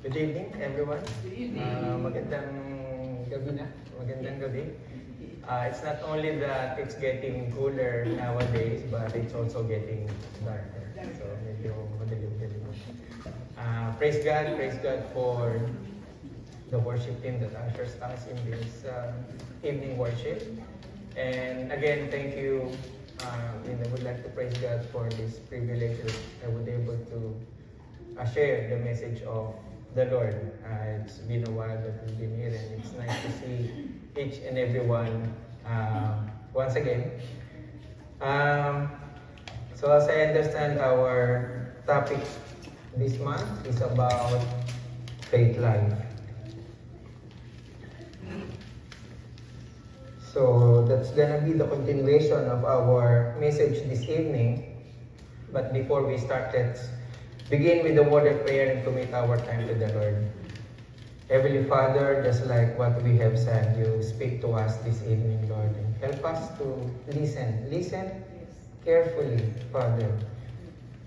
Good evening, everyone. Magandang gabi na. Magandang gabi. It's not only that it's getting cooler nowadays, but it's also getting darker. So, medyo madilim-dilim. Praise God for the worship team that ushers us in this evening worship. And again, thank you. And I would like to praise God for this privilege that I was able to share the message of the Lord. It's been a while that we've been here, and it's nice to see each and every one once again. So as I understand, our topic this month is about faith life. So that's gonna be the continuation of our message this evening. But before we start, let's begin with the word of prayer and commit our time to the Lord. Heavenly Father, just like what we have said, you speak to us this evening, Lord, and help us to listen. Listen carefully, Father.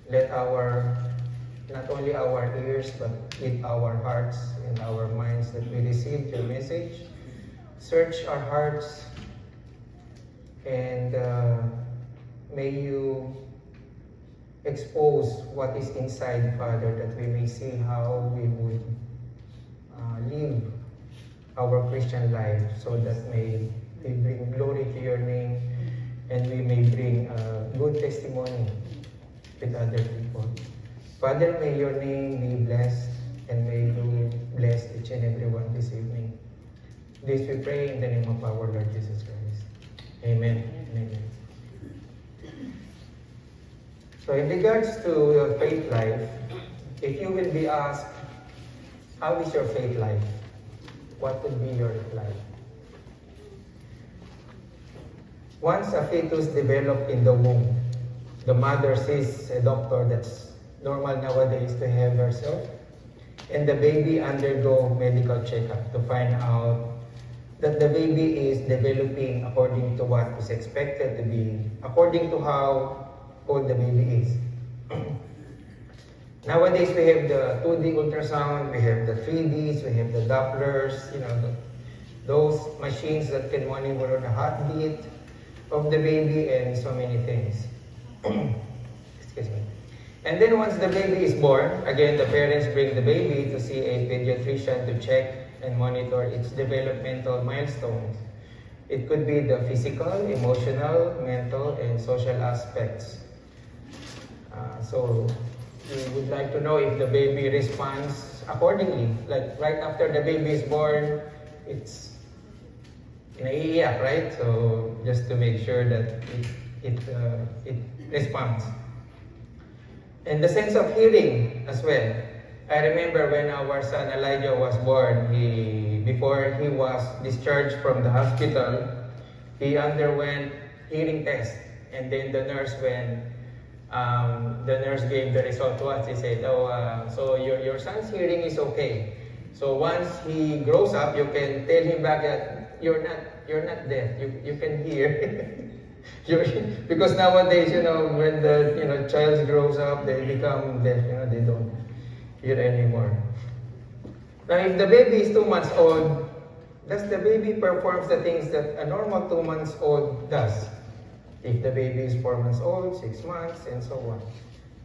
Let not only our ears, but with our hearts and our minds that we receive your message. Search our hearts, and may you expose what is inside, Father, that we may see how we would live our Christian life, so that may we bring glory to your name, and we may bring good testimony with other people. Father, may your name be blessed, and may you bless each and every one this evening. This we pray in the name of our Lord Jesus Christ. Amen. Amen. So in regards to your faith life, if you will be asked, how is your faith life? What would be your reply? Once a fetus develops in the womb, the mother sees a doctor that's normal nowadays to have herself, and the baby undergo medical checkup to find out that the baby is developing according to what is expected to be, according to how old the baby is. Nowadays, we have the 2D ultrasound, we have the 3Ds, we have the Dopplers, those machines that can monitor the heartbeat of the baby and so many things. Excuse me. And then once the baby is born, again, the parents bring the baby to see a pediatrician to check and monitor its developmental milestones. It could be the physical, emotional, mental, and social aspects. So we would like to know if the baby responds accordingly. Like right after the baby is born, it's naiiyak, right? So just to make sure that it responds. And the sense of hearing as well. I remember when our son Elijah was born, before he was discharged from the hospital, he underwent hearing test. And then the nurse, when the nurse gave the result to us, he said, so your son's hearing is okay. So once he grows up, you can tell him back that you're not deaf. You can hear. Because nowadays, when the child grows up, they become deaf. They don't hear anymore. Now, if the baby is 2 months old, does the baby performs the things that a normal 2 months old does? If the baby is 4 months old, 6 months, and so on.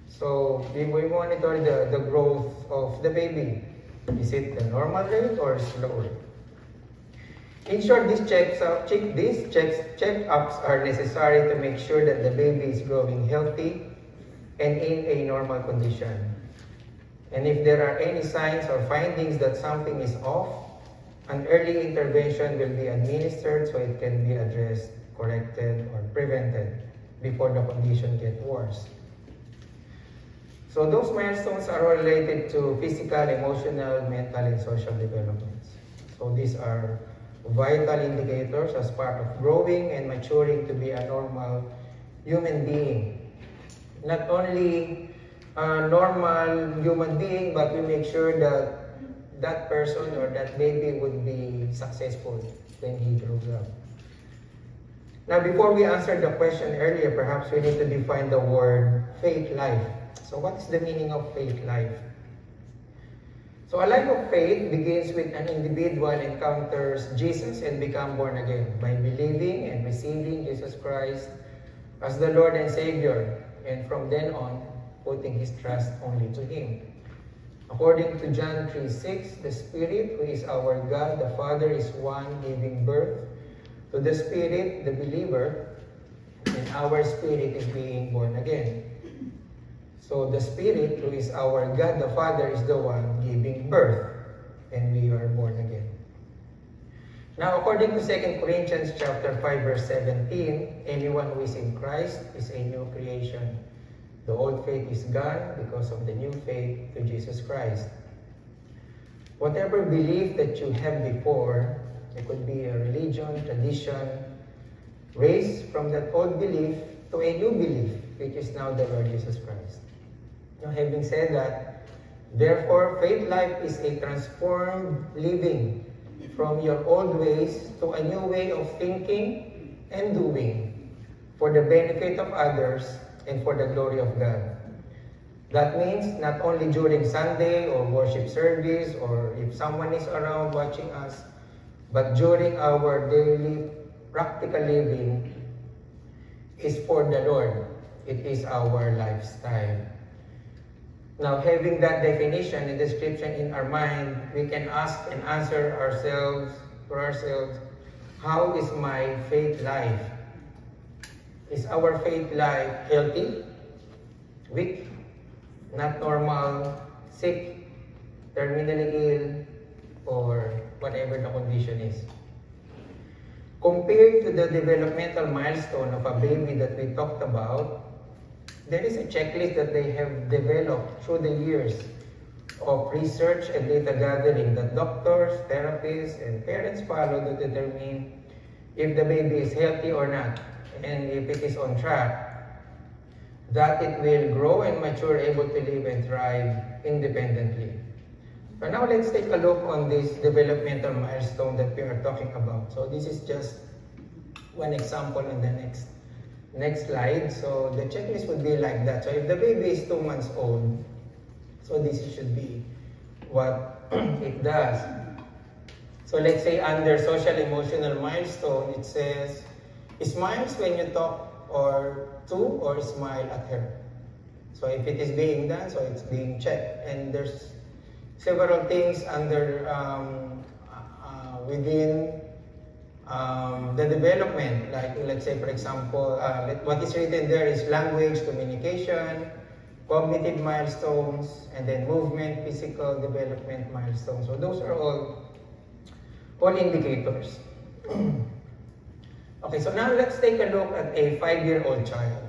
So we monitor the growth of the baby. Is it the normal rate or slower? In short, these check-ups are necessary to make sure that the baby is growing healthy and in a normal condition. And if there are any signs or findings that something is off, an early intervention will be administered so it can be addressed, corrected, or prevented before the condition gets worse. So those milestones are related to physical, emotional, mental, and social developments. So these are vital indicators as part of growing and maturing to be a normal human being. Not only a normal human being, but we make sure that that person or that baby would be successful when he grows up. Now, before we answer the question earlier, perhaps we need to define the word faith life. So what is the meaning of faith life? So a life of faith begins with an individual encounters Jesus and become born again by believing and receiving Jesus Christ as the Lord and Savior, and from then on, putting his trust only to him. According to John 3:6, the Spirit, who is our God, the Father, is one giving birth to the Spirit, the believer, and our spirit is being born again. So the Spirit, who is our God, the Father, is the one giving birth, and we are born again. Now, according to 2 Corinthians chapter 5, verse 17, anyone who is in Christ is a new creation. The old faith is gone because of the new faith to Jesus Christ. Whatever belief that you have before, it could be a religion, tradition, raised from that old belief to a new belief, which is now the Lord Jesus Christ. Now, having said that, therefore, faith life is a transformed living from your old ways to a new way of thinking and doing for the benefit of others and for the glory of God. That means not only during Sunday or worship service or if someone is around watching us, but during our daily practical living is for the Lord. It is our lifestyle. Now, having that definition and description in our mind, we can ask and answer ourselves, how is my faith life? Is our faith life healthy, weak, not normal, sick, terminally ill, or whatever the condition is? Compared to the developmental milestone of a baby that we talked about, there is a checklist that they have developed through the years of research and data gathering that doctors, therapists, and parents follow to determine if the baby is healthy or not, and if it is on track, that it will grow and mature, able to live and thrive independently. So now let's take a look on this developmental milestone that we are talking about. So this is just one example in the next slide. So the checklist would be like that. So if the baby is 2 months old, so this should be what it does. So let's say under social emotional milestone, it says, smiles when you talk to or smile at her. So if it is being done, so it's being checked. And there's several things under within the development, like let's say for example, what is written there is language, communication, cognitive milestones, and then movement, physical development milestones. So those are all indicators. Okay, so now let's take a look at a 5-year-old child.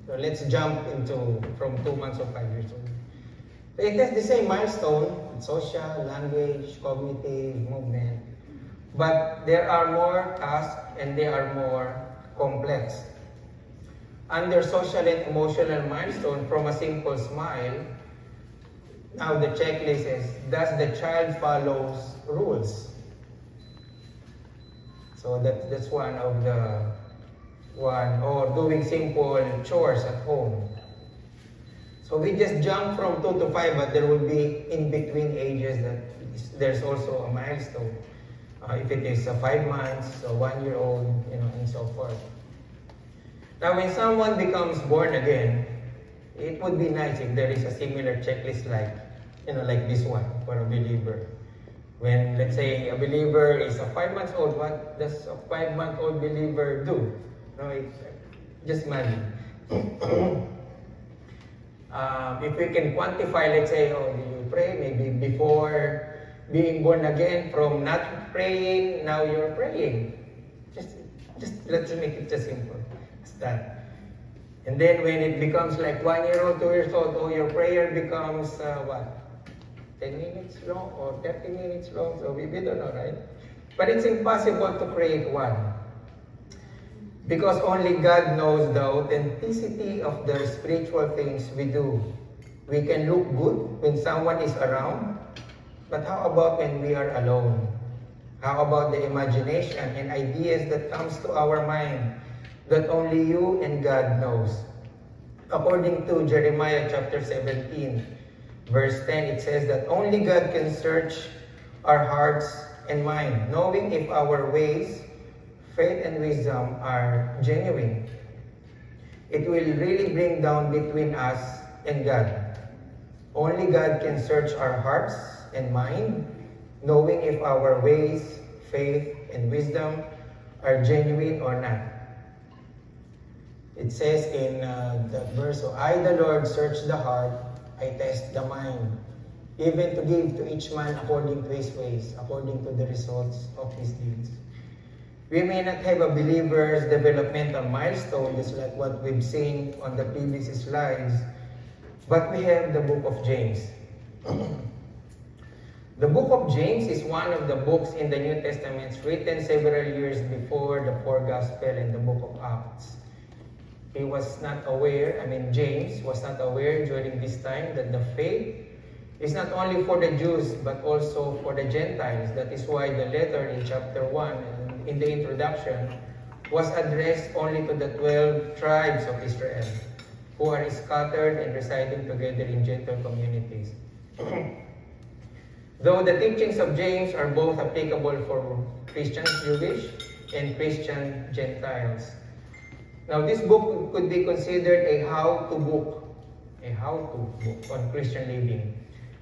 So let's jump into from 2 months or 5 years old. So it has the same milestone, social, language, cognitive, movement. But there are more tasks and they are more complex. Under social and emotional milestone, from a simple smile, now the checklist is, does the child follows rules? So that's one of the or doing simple chores at home. So we just jump from 2 to 5, but there will be in between ages that there's also a milestone. If it is 5 months, a 1-year-old, and so forth. Now, when someone becomes born again, it would be nice if there is a similar checklist like this one for a believer. When, let's say, a believer is 5 months old, what does a 5-month-old believer do? No, it's just imagine. If we can quantify, let's say, do you pray? Maybe before being born again, from not praying, now you're praying. Just let's make it just simple as that. And then when it becomes like 1-year-old, 2 years old, your prayer becomes 10 minutes long or 30 minutes long, so we don't know, right? But it's impossible to create one. Because only God knows the authenticity of the spiritual things we do. We can look good when someone is around, but how about when we are alone? How about the imagination and ideas that comes to our mind that only you and God knows? According to Jeremiah chapter 17, Verse 10, it says that only God can search our hearts and mind, knowing if our ways, faith, and wisdom are genuine. It will really bring down between us and God. Only God can search our hearts and mind, knowing if our ways, faith, and wisdom are genuine or not. It says in that verse, so I, the Lord, search the heart, I test the mind, even to give to each man according to his ways, according to the results of his deeds. We may not have a believer's developmental milestone, just like what we've seen on the previous slides, but we have the book of James. The book of James is one of the books in the New Testament written several years before the four Gospels and the book of Acts. He was not aware, James was not aware during this time that the faith is not only for the Jews but also for the Gentiles. That is why the letter in chapter 1, in the introduction, was addressed only to the 12 tribes of Israel, who are scattered and residing together in Gentile communities. Though the teachings of James are both applicable for Christian Jewish and Christian Gentiles. Now, this book could be considered a how-to book on Christian living,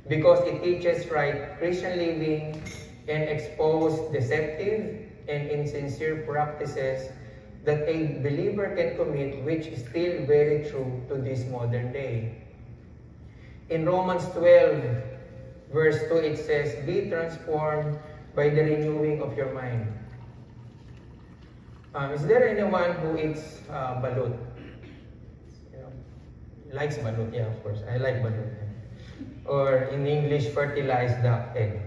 because it teaches right Christian living and expose deceptive and insincere practices that a believer can commit, which is still very true to this modern day. In Romans 12, verse 2, it says, be transformed by the renewing of your mind. Is there anyone who eats balut? Likes balut? Yeah, of course. I like balut. Or in English, fertilized duck egg.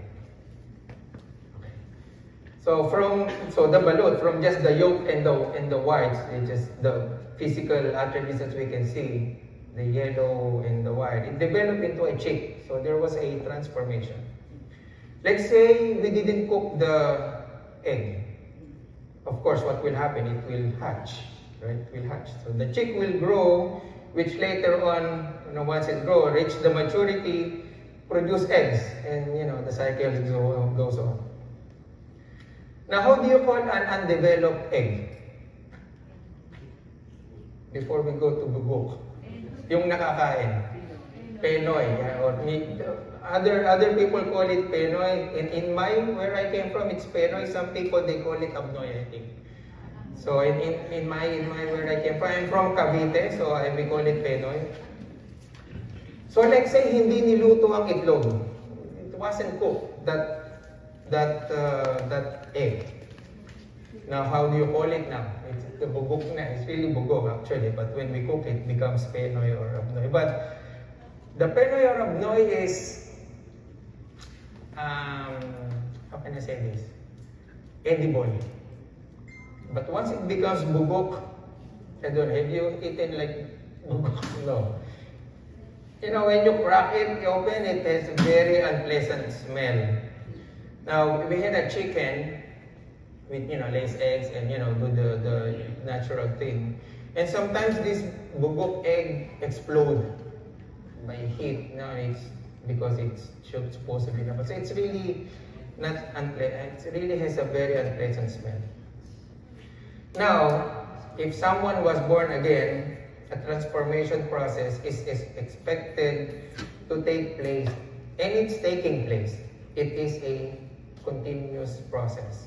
Okay. So the balut, from just the yolk and the whites, it's just the physical attributes that we can see, the yellow and the white, it developed into a chick. So there was a transformation. Let's say we didn't cook the egg. Of course, what will happen? It will hatch, right? It will hatch. So the chick will grow, which later on, once it grows, reach the maturity, produce eggs, and the cycle goes on. Now, how do you call an undeveloped egg? Before we go to bugok, yung nakakain, penoy, or other people call it penoy. In where I came from, it's penoy. Some people, they call it abnoy, I think. So in my where I came from, I'm from Cavite, so we call it penoy. So let's say hindi niluto ang itlog. It wasn't cooked, that egg. Now, how do you call it now? It's the bugok na. It's really bugok actually, but when we cook it, becomes penoy or abnoy. But the penoy or abnoy is how can I say this? Edible. But once it becomes bugok, I don't know, have you eaten like bugok? No. When you crack it, you open it, has a very unpleasant smell. Now, we had a chicken with, lays eggs and, do the natural thing. And sometimes this bugok egg explode by heat. It's because it's supposed to be enough. So it's really not unpleasant. It really has a very unpleasant smell. Now, if someone was born again, a transformation process is expected to take place, and it's taking place. It is a continuous process.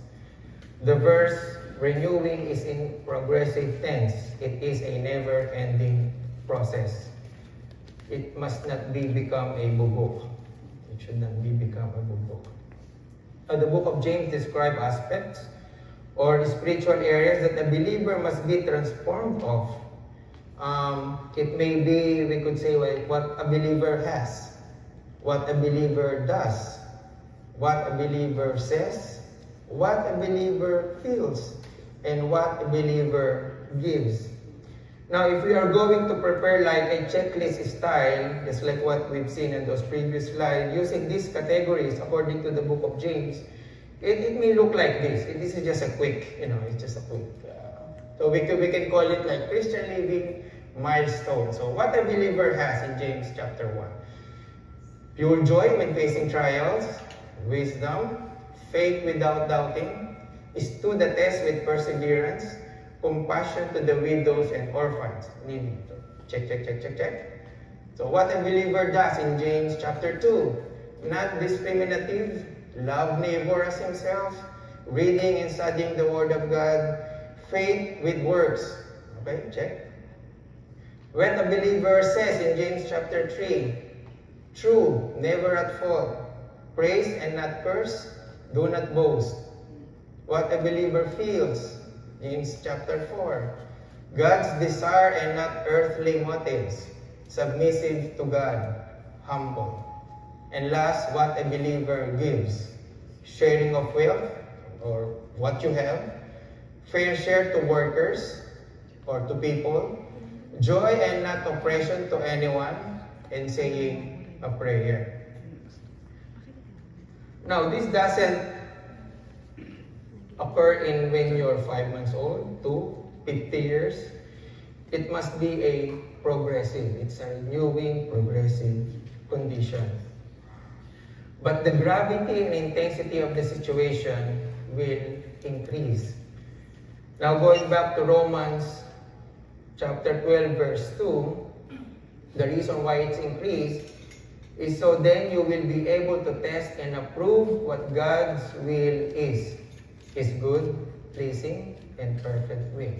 The verse renewing is in progressive tense. It is a never-ending process. It must not become a bugok. It should not become a bugok. The book of James describes aspects or spiritual areas that a believer must be transformed of. It may be, we could say, what a believer has, what a believer does, what a believer says, what a believer feels, and what a believer gives. Now, if we are going to prepare like a checklist style, just like what we've seen in those previous slides, using these categories according to the book of James, it may look like this. This is just a quick, it's just a quick. So we can call it like Christian living milestone. So what a believer has in James chapter 1. pure joy when facing trials, wisdom, faith without doubting, stood the test with perseverance, compassion to the widows and orphans. Need check. So what a believer does in James chapter 2, not discriminative, love neighbor as himself, reading and studying the Word of God, faith with works. Okay, check. When a believer says in James chapter 3, true, never at fault, praise and not curse, do not boast. What a believer feels, James chapter 4, God's desire and not earthly motives, submissive to God, humble. And last, what a believer gives, sharing of wealth, or what you have, fair share to workers, or to people, joy and not oppression to anyone, and saying a prayer. Now, this doesn't occur in when you're 5 months old, 50 years. It must be a progressive, it's a renewing, progressive condition. But the gravity and intensity of the situation will increase. Now going back to Romans chapter 12 verse 2, the reason why it's increased is so then you will be able to test and approve what God's will is. His good, pleasing, and perfect will.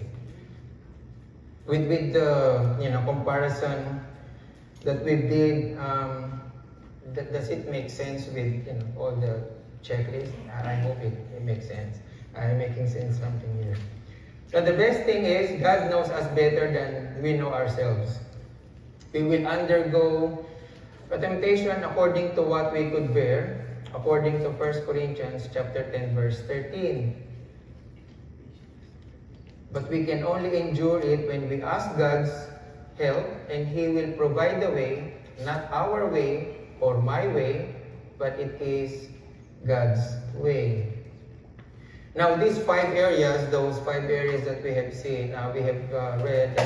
With the comparison that we did, does it make sense with all the checklists? I hope it makes sense. I'm making sense something here. So the best thing is God knows us better than we know ourselves. We will undergo a temptation according to what we could bear, according to 1 Corinthians chapter 10 verse 13. But we can only endure it when we ask God's help, and He will provide the way, not our way or my way, but it is God's way. Now these 5 areas, those 5 areas that we have seen, we have read,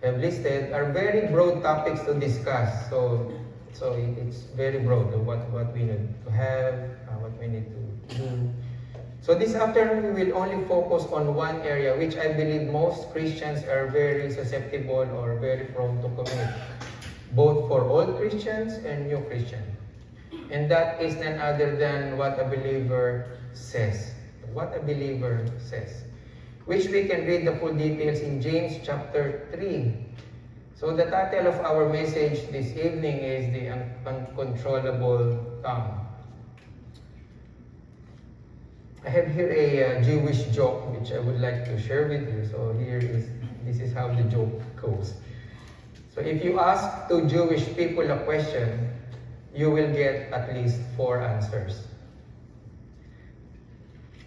have listed, are very broad topics to discuss. So it's very broad, what we need to have, what we need to do. So this afternoon we will only focus on one area which I believe most Christians are very susceptible or very prone to commit, both for old Christians and new Christians. And that is none other than what a believer says. What a believer says. Which we can read the full details in James chapter 3. So the title of our message this evening is The Uncontrollable Tongue. I have here a Jewish joke which I would like to share with you. So this is how the joke goes. So if you ask 2 Jewish people a question, you will get at least 4 answers.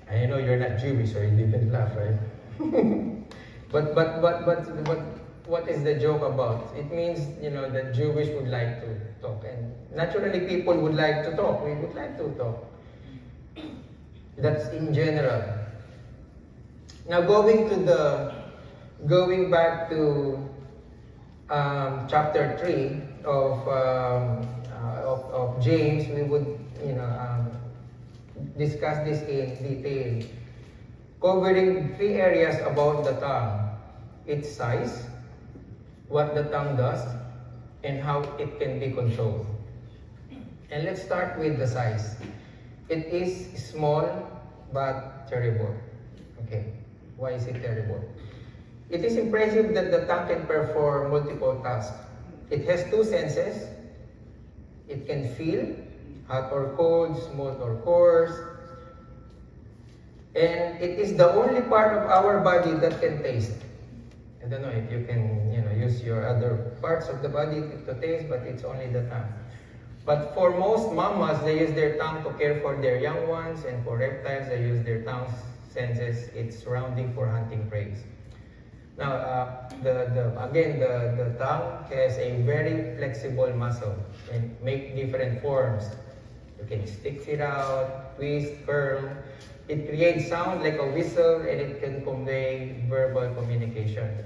I know you're not Jewish, so you didn't laugh, right? but what is the joke about? It means, that Jewish would like to talk, and naturally people would like to talk. We would like to talk. That's in general. Now going back to chapter 3 of James, we would discuss this in detail, covering 3 areas about the tongue: its size, what the tongue does, and how it can be controlled. And let's start with the size. It is small but terrible. Okay, why is it terrible? It is impressive that the tongue can perform multiple tasks. It has 2 senses. It can feel, hot or cold, smooth or coarse. And it is the only part of our body that can taste. I don't know if you can, use your other parts of the body to taste, but it's only the tongue. But for most mammals, they use their tongue to care for their young ones, and for reptiles, they use their tongue senses its surrounding for hunting prey. Now, the tongue has a very flexible muscle and make different forms. You can stick it out, twist, curl. It creates sound like a whistle, and it can convey verbal communication.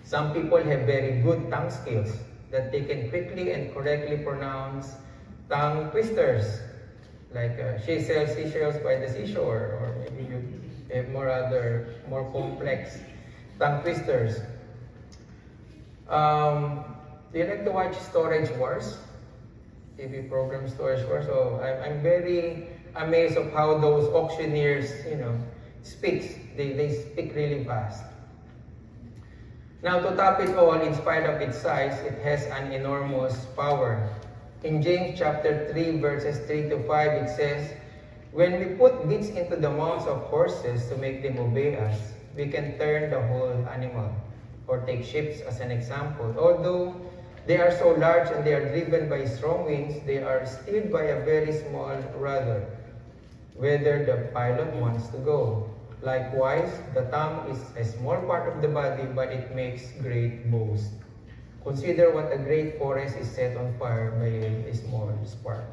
Some people have very good tongue skills. that they can quickly and correctly pronounce tongue twisters, like she sells seashells by the seashore, or maybe you have more complex tongue twisters. Do you like to watch Storage Wars? TV program Storage Wars. So I'm very amazed of how those auctioneers, speaks. They speak really fast. Now, to top it all, in spite of its size, it has an enormous power. In James chapter 3, verses 3 to 5, it says, "When we put bits into the mouths of horses to make them obey us, we can turn the whole animal." Or take ships as an example. Although they are so large and they are driven by strong winds, they are steered by a very small rudder, whether the pilot wants to go. Likewise, the tongue is a small part of the body, but it makes great boast. Consider what a great forest is set on fire by a small spark.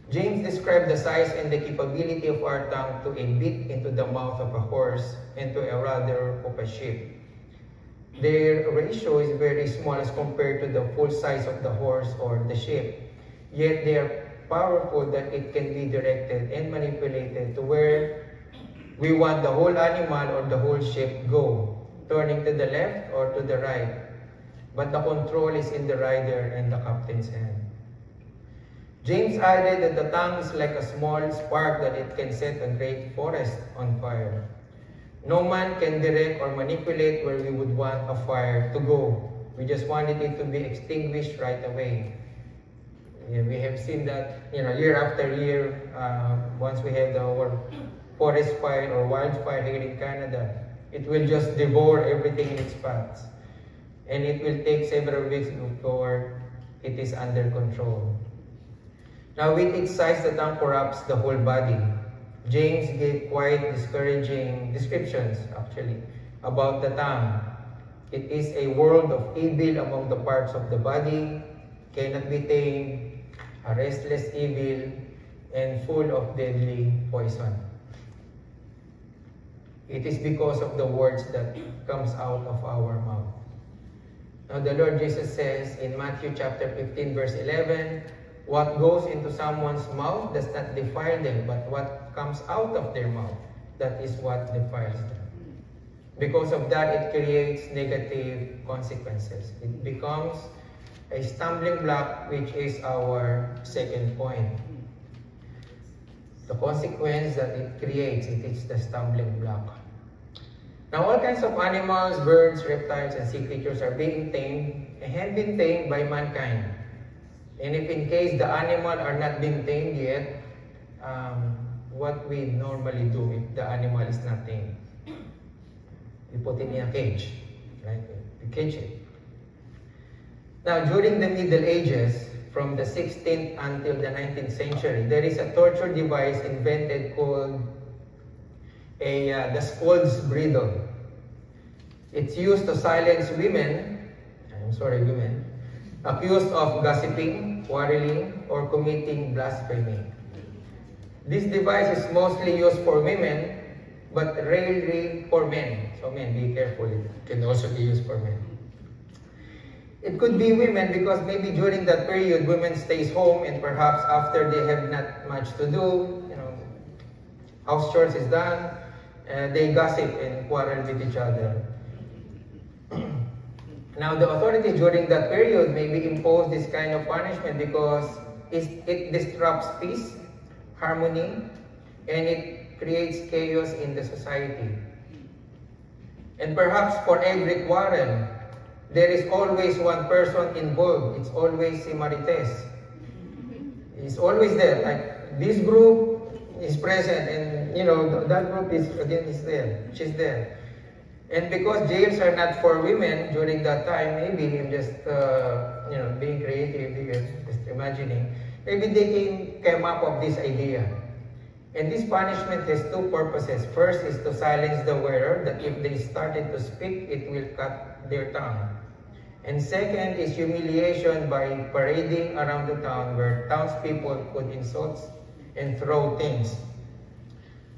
James described the size and the capability of our tongue to a bit into the mouth of a horse and to a rudder of a ship. Their ratio is very small as compared to the full size of the horse or the ship. Yet they are powerful that it can be directed and manipulated to where we want the whole animal or the whole ship go, turning to the left or to the right. But the control is in the rider and the captain's hand. James added that the tongue is like a small spark that it can set a great forest on fire. No man can direct or manipulate where we would want a fire to go. We just wanted it to be extinguished right away. We have seen that, year after year, once we have the forest fire or wildfire here in Canada, it will just devour everything in its paths. And it will take several weeks before it is under control. Now, with its size, the tongue corrupts the whole body. James gave quite discouraging descriptions, actually, about the tongue. It is a world of evil among the parts of the body, cannot be tamed, a restless evil, and full of deadly poison. It is because of the words that comes out of our mouth. Now, the Lord Jesus says in Matthew chapter 15, verse 11, "What goes into someone's mouth does not defile them, but what comes out of their mouth, that is what defiles them." Because of that, it creates negative consequences. It becomes a stumbling block, which is our second point. The consequence that it creates, it is the stumbling block. Now, all kinds of animals, birds, reptiles, and sea creatures are being tamed and have been tamed by mankind. And if in case the animal are not being tamed yet, what we normally do if the animal is not tamed? We put it in a cage, right? We cage it. Now, during the Middle Ages, from the 16th until the 19th century, there is a torture device invented called the scold's bridle. It's used to silence women, accused of gossiping, quarreling, or committing blasphemy. This device is mostly used for women, but rarely for men. So men, be careful, it can also be used for men. It could be women because maybe during that period, women stays home and perhaps after they have not much to do, house chores is done, they gossip and quarrel with each other. Now, the authorities during that period maybe impose this kind of punishment because it disrupts peace, harmony, and it creates chaos in the society. And perhaps for every quarrel, there is always one person involved. It's always si Marites. It's always there. Like this group is present, and that group is there. She's there. And because jails are not for women during that time, maybe I'm just being creative here, just imagining. Maybe they came up with this idea. And this punishment has two purposes. First is to silence the wearer, that if they started to speak, it will cut their tongue. And second is humiliation by parading around the town where townspeople put insults and throw things.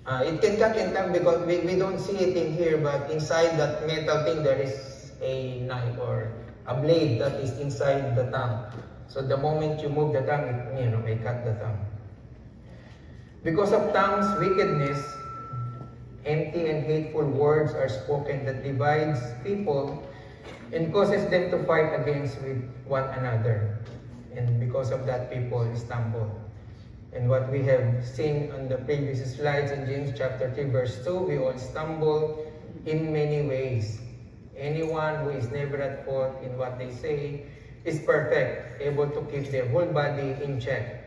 It can cut in tongue because we don't see it in here, but inside that metal thing there is a knife or a blade that is inside the tongue. So the moment you move the tongue, it may cut the tongue. Because of tongue's wickedness, empty and hateful words are spoken that divides people and causes them to fight against with one another. And because of that, people stumble. And what we have seen on the previous slides in James chapter 3 verse 2, we all stumble in many ways. Anyone who is never at fault in what they say is perfect, able to keep their whole body in check.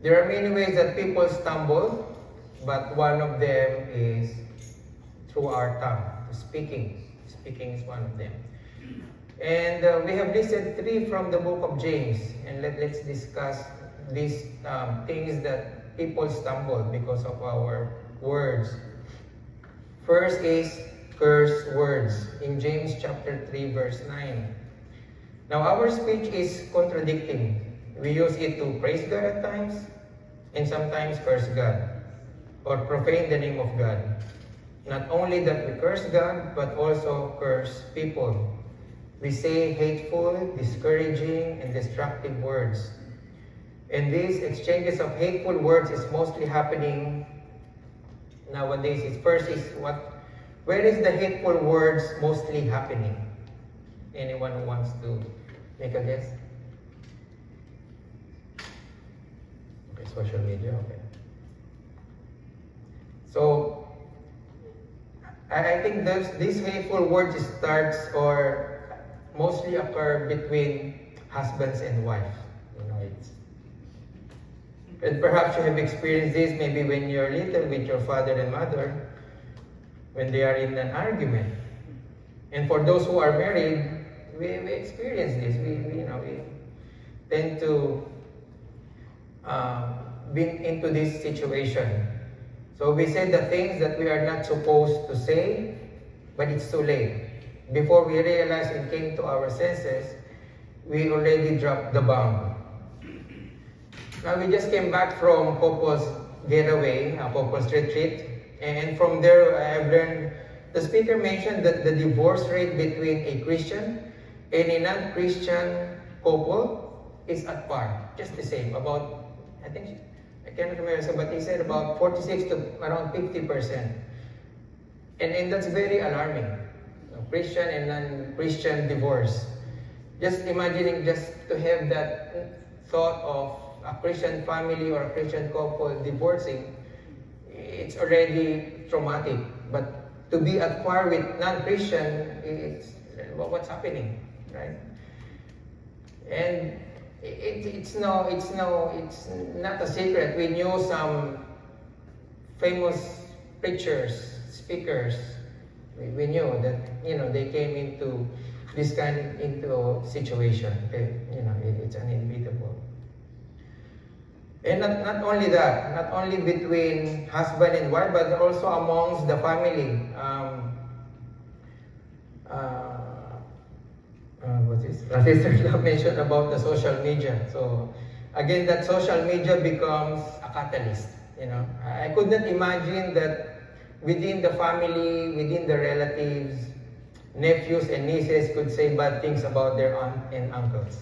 There are many ways that people stumble, but one of them is through our tongue, speaking. Speaking is one of them. And we have listed 3 from the book of James, and let's discuss these things that people stumble because of our words. First is curse words in James chapter 3 verse 9. Now our speech is contradicting. We use it to praise God at times and sometimes curse God or profane the name of God. Not only that we curse God, but also curse people. We say hateful, discouraging, and destructive words. And these exchanges of hateful words is mostly happening nowadays. First is where is the hateful words mostly happening? Anyone who wants to make a guess? Okay, social media, okay. So, I think these hateful words starts or mostly occur between husbands and wives. And perhaps you have experienced this maybe when you're little with your father and mother, when they are in an argument. And for those who are married, we experience this. We tend to be into this situation. So we say the things that we are not supposed to say, but it's too late. Before we realize and came to our senses, we already dropped the bomb. Now we just came back from couples getaway, a couples retreat, and from there I have learned, the speaker mentioned that the divorce rate between a Christian and a non-Christian couple is at par, just the same, about, I cannot remember, but he said about 46 to around 50%. And that's very alarming, Christian and non-Christian divorce. Just imagining just to have that thought of a Christian family or a Christian couple divorcing, it's already traumatic. But to be at par with non-Christian, it's what's happening, right? And it's not a secret. We knew some famous preachers, speakers. We knew that they came into this kind into situation. Okay, it's inevitable. And not only that, not only between husband and wife, but also amongst the family. Sister Love mentioned about the social media. So again, that social media becomes a catalyst. I could not imagine that within the family, within the relatives, nephews and nieces could say bad things about their aunt and uncles.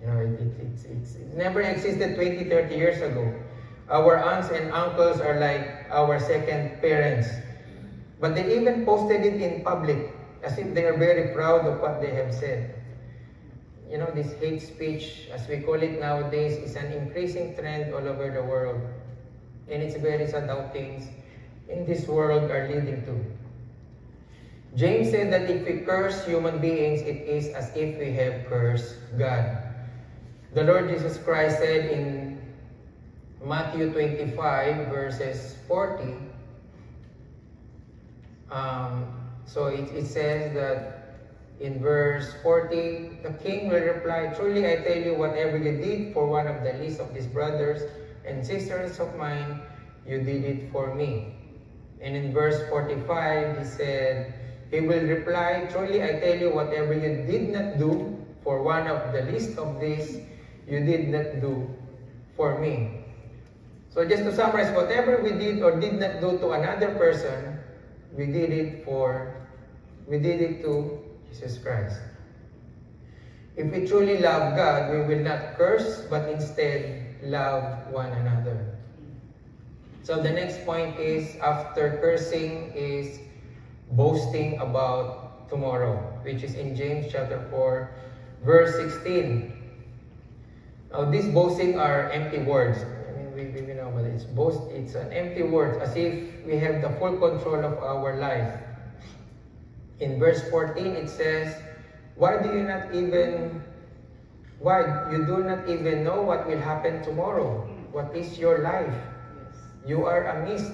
It never existed 20, 30 years ago. Our aunts and uncles are like our second parents. But they even posted it in public as if they are very proud of what they have said. This hate speech, as we call it nowadays, is an increasing trend all over the world. And it's very sad how things in this world are leading to. James said that if we curse human beings, it is as if we have cursed God. The Lord Jesus Christ said in Matthew 25 verses 40, so it says that in verse 40, the king will reply, "Truly I tell you, whatever you did for one of the least of these brothers and sisters of mine, you did it for me." And in verse 45, he said, he will reply, "Truly I tell you, whatever you did not do for one of the least of these, you did not do for me." So just to summarize, whatever we did or did not do to another person, we did it to Jesus Christ. If we truly love God, we will not curse, but instead love one another. So the next point is, after cursing, is boasting about tomorrow, which is in James chapter 4, verse 16. Now, these boasting are empty words. I mean, we know, but it's an empty word, as if we have the full control of our life. In verse 14, it says, Why you do not even know what will happen tomorrow? What is your life? You are a mist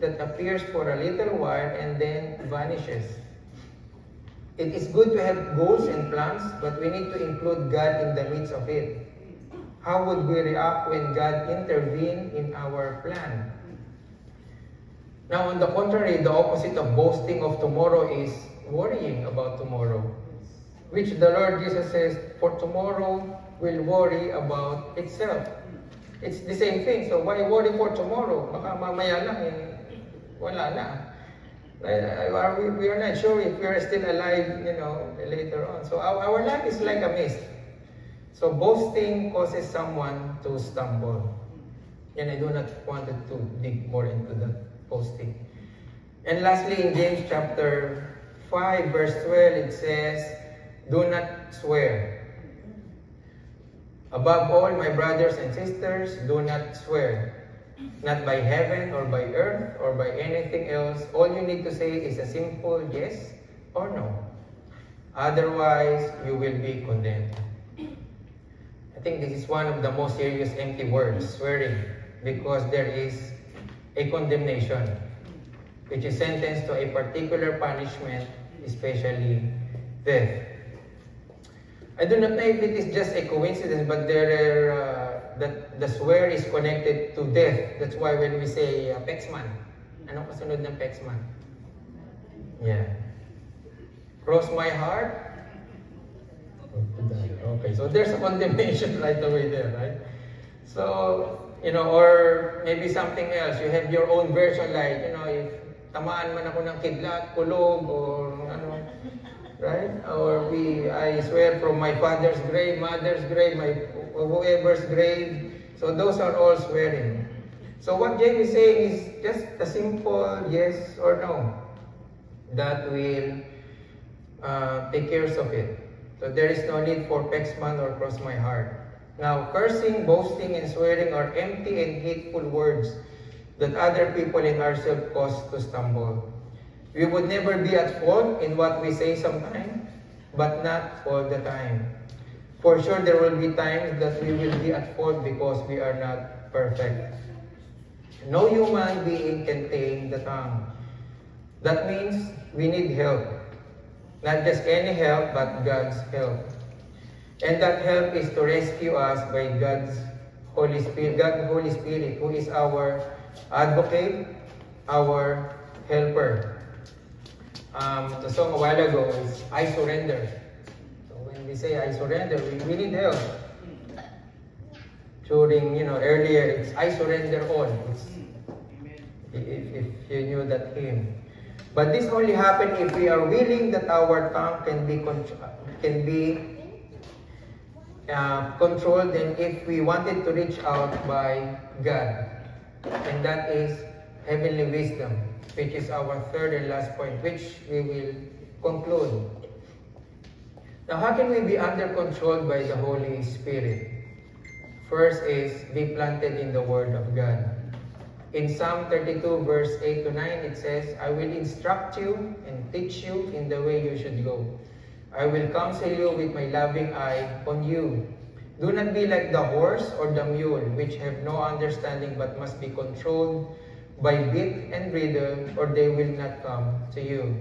that appears for a little while and then vanishes. It is good to have goals and plans, but we need to include God in the midst of it. How would we react when God intervened in our plan? Now, on the contrary, the opposite of boasting of tomorrow is worrying about tomorrow, which the Lord Jesus says, for tomorrow will worry about itself. It's the same thing. So why worry for tomorrow? Baka mamaya lang, wala na. We are not sure if we are still alive, later on. So our life is like a mist. So boasting causes someone to stumble. And I do not want to dig more into that boasting. And lastly, in James chapter 5, verse 12, it says, Do not swear. Above all, my brothers and sisters, do not swear. Not by heaven or by earth or by anything else. All you need to say is a simple yes or no. Otherwise, you will be condemned. I think this is one of the most serious empty words, swearing, because there is a condemnation, which is sentenced to a particular punishment, especially death. I do not know if it is just a coincidence, but that the swear is connected to death. That's why when we say Pexman, ano kasunod ng Pexman? Yeah. Cross my heart. Okay, so there's a condemnation right away there, right? So, or maybe something else. You have your own version, like, if tamaan man ako ng kidlat, kulog, or right? Or I swear from my father's grave, mother's grave, whoever's grave. So those are all swearing. So what James is saying is just a simple yes or no that will take care of it. So there is no need for Pexman or cross my heart. Now, cursing, boasting, and swearing are empty and hateful words that other people and ourselves cause to stumble. We would never be at fault in what we say sometimes, but not all the time. For sure, there will be times that we will be at fault because we are not perfect. No human being can tame the tongue. That means we need help. Not just any help, but God's help. And that help is to rescue us by God's Holy Spirit. God, the Holy Spirit, who is our advocate, our helper. The song a while ago is I Surrender. So when we say I surrender, we need help. During, earlier, it's I surrender all. If you knew that hymn. But this only happens if we are willing that our tongue can be controlled, and if we wanted to reach out by God. And that is heavenly wisdom, which is our third and last point, which we will conclude. Now, how can we be under control by the Holy Spirit? First is be planted in the Word of God. In Psalm 32, verse 8 to 9, it says, I will instruct you and teach you in the way you should go. I will counsel you with my loving eye on you. Do not be like the horse or the mule, which have no understanding but must be controlled by bit and bridle, or they will not come to you.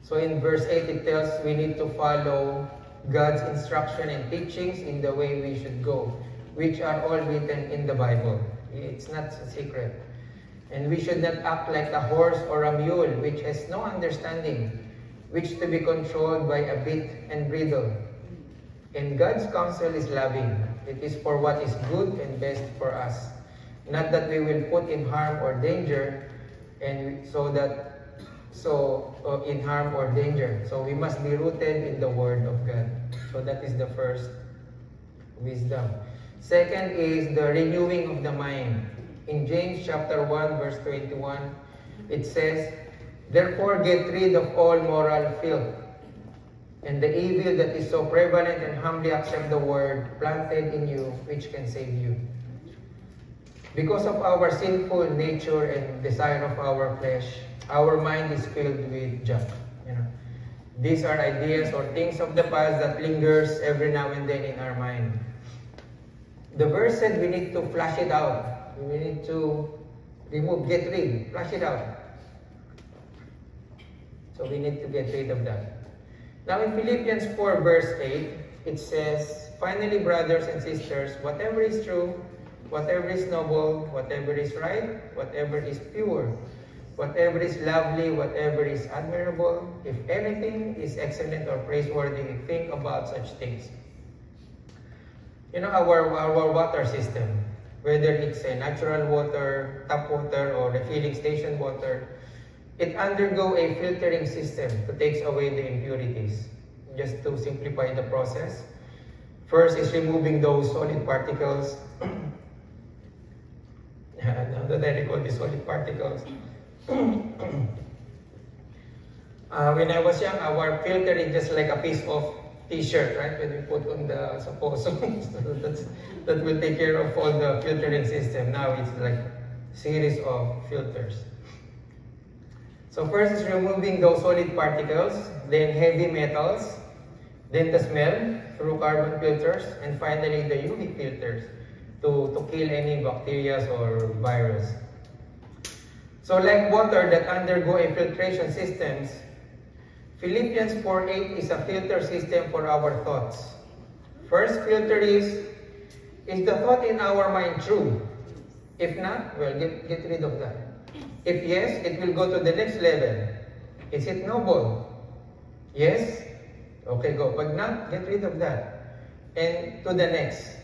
So in verse 8, it tells we need to follow God's instruction and teachings in the way we should go, which are all written in the Bible. It's not a secret. And we should not act like a horse or a mule, which has no understanding, which to be controlled by a bit and bridle. And God's counsel is loving. It is for what is good and best for us. Not that we will put in harm or danger, and so that in harm or danger. So we must be rooted in the Word of God. So that is the first wisdom. Second is the renewing of the mind. In James chapter 1 verse 21, it says, "Therefore get rid of all moral filth, and the evil that is so prevalent, and humbly accept the word planted in you, which can save you." Because of our sinful nature and desire of our flesh, our mind is filled with junk. These are ideas or things of the past that lingers every now and then in our mind. The verse said we need to flush it out. We need to remove, get rid, flush it out. So we need to get rid of that. Now in Philippians 4 verse 8, it says, "Finally, brothers and sisters, whatever is true, whatever is noble, whatever is right, whatever is pure, whatever is lovely, whatever is admirable, if anything is excellent or praiseworthy, think about such things." Our water system, whether it's a natural water, tap water, or refilling station water, it undergo a filtering system to take away the impurities. Just to simplify the process, first is removing those solid particles. Now that I recall the solid particles. When I was young, our filter is just like a piece of t-shirt, right? When we put on the suppose. That will take care of all the filtering system. Now it's like a series of filters. So first is removing those solid particles, then heavy metals, then the smell through carbon filters, and finally the UV filters to kill any bacteria or virus. So like water that undergo a filtration systems, Philippians 4:8 is a filter system for our thoughts. First filter is the thought in our mind true? If not, well, get rid of that. If yes, it will go to the next level. Is it noble? Yes? Okay, go. Pag not, get rid of that. And to the next.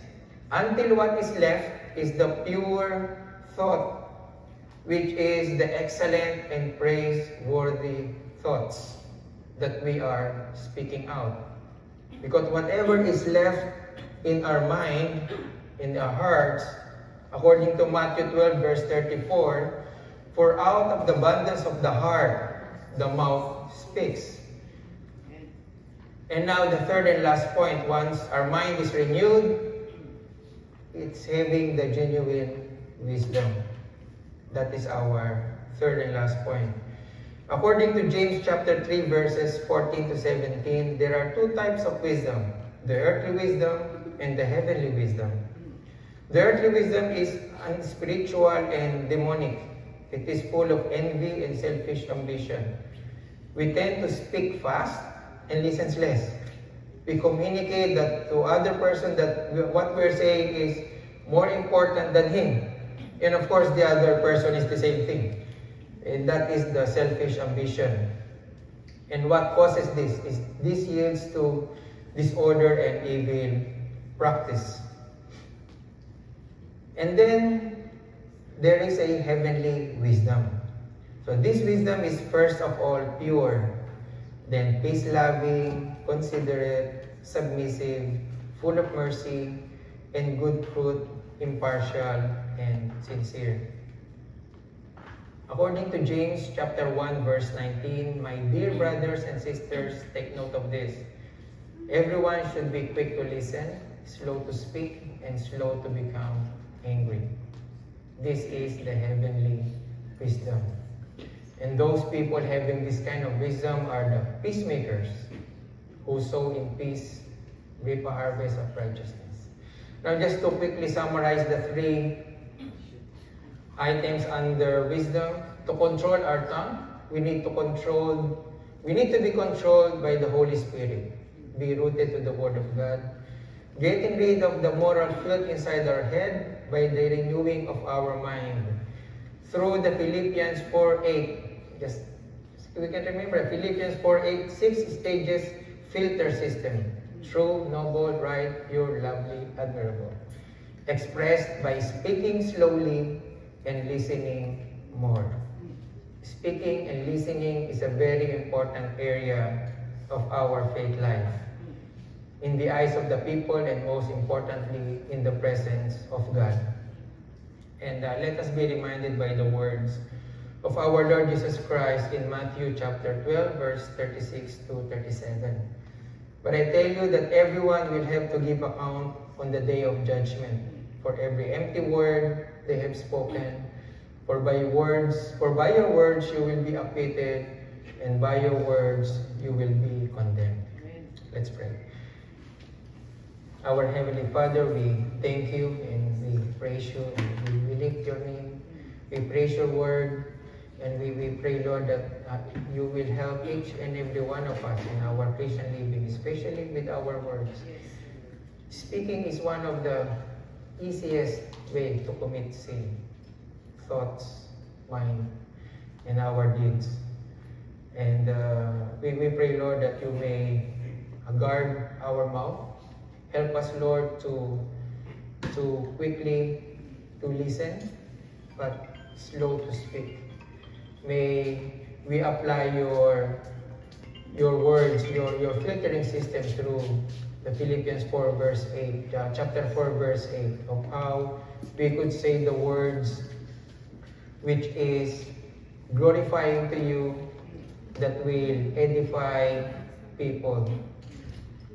Until what is left is the pure thought, which is the excellent and praiseworthy thoughts that we are speaking out. Because whatever is left in our mind, in our hearts, according to Matthew 12 verse 34, "For out of the abundance of the heart, the mouth speaks." And now the third and last point, once our mind is renewed, it's having the genuine wisdom. That is our third and last point. According to James chapter 3 verses 14 to 17, there are two types of wisdom, the earthly wisdom and the heavenly wisdom. The earthly wisdom is unspiritual and demonic. It is full of envy and selfish ambition. We tend to speak fast and listen less. We communicate that to other person that what we're saying is more important than him. And of course, the other person is the same thing. And that is the selfish ambition. And what causes this is this yields to disorder and evil practice. And then there is a heavenly wisdom. So this wisdom is first of all pure, then peace-loving, considerate, submissive, full of mercy, and good fruit, impartial, and sincere. According to James chapter 1 verse 19, "My dear brothers and sisters, take note of this. Everyone should be quick to listen, slow to speak, and slow to become angry." This is the heavenly wisdom. And those people having this kind of wisdom are the peacemakers, who sow in peace, reap a harvest of righteousness. Now just to quickly summarize the three items under wisdom. To control our tongue, we need to be controlled by the Holy Spirit. Be rooted to the Word of God. Getting rid of the moral filth inside our head by the renewing of our mind. Through the Philippians 4:8. Just we can remember Philippians 4:8, 6 stages filter system. True, noble, right, pure, lovely, admirable. Expressed by speaking slowly and listening more. And then the last point, once our mind is renewed, it's having the genuine wisdom. So this wisdom is first of all pure, then peace-loving, considerate, submissive, full of mercy, and good fruit, impartial, and sincere. According to James chapter 3 verses 14 to 17, there are two types of wisdom, the earthly wisdom and the heavenly wisdom. The earthly wisdom is unspiritual and demonic. It is full of envy and selfish ambition. We tend to speak fast and listen less. Speaking and listening is a very important area of our faith life, in the eyes of the people and most importantly, in the presence of God. And let us be reminded by the words of our Lord Jesus Christ in Matthew chapter 12, verse 36 to 37. But I tell you that everyone will have to give account on the day of judgment for every empty word they have spoken. For by your words you will be acquitted, and by your words you will be condemned. Let's pray. Our Heavenly Father, we thank you and we praise you and we lift your name. We praise your word, and we pray, Lord, that you will help each and every one of us in our Christian living, especially with our words. Speaking is one of the easiest way to commit sin. Thoughts, mind, and our deeds. And we pray, Lord, that you may guard our mouth. Help us, Lord, to quickly to listen, but slow to speak. May we apply your words, your filtering system through the Philippians 4 verse 8, chapter 4 verse 8, of how we could say the words which is glorifying to you, that will edify people.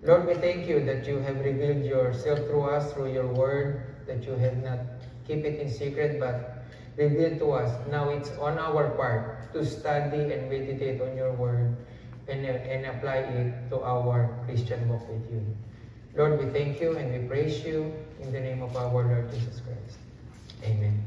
Lord, we thank you that you have revealed yourself through us, through your word, that you have not keep it in secret, but revealed to us. Now it's on our part to study and meditate on your word and apply it to our Christian walk with you. Lord, we thank you and we praise you in the name of our Lord Jesus Christ. Amen.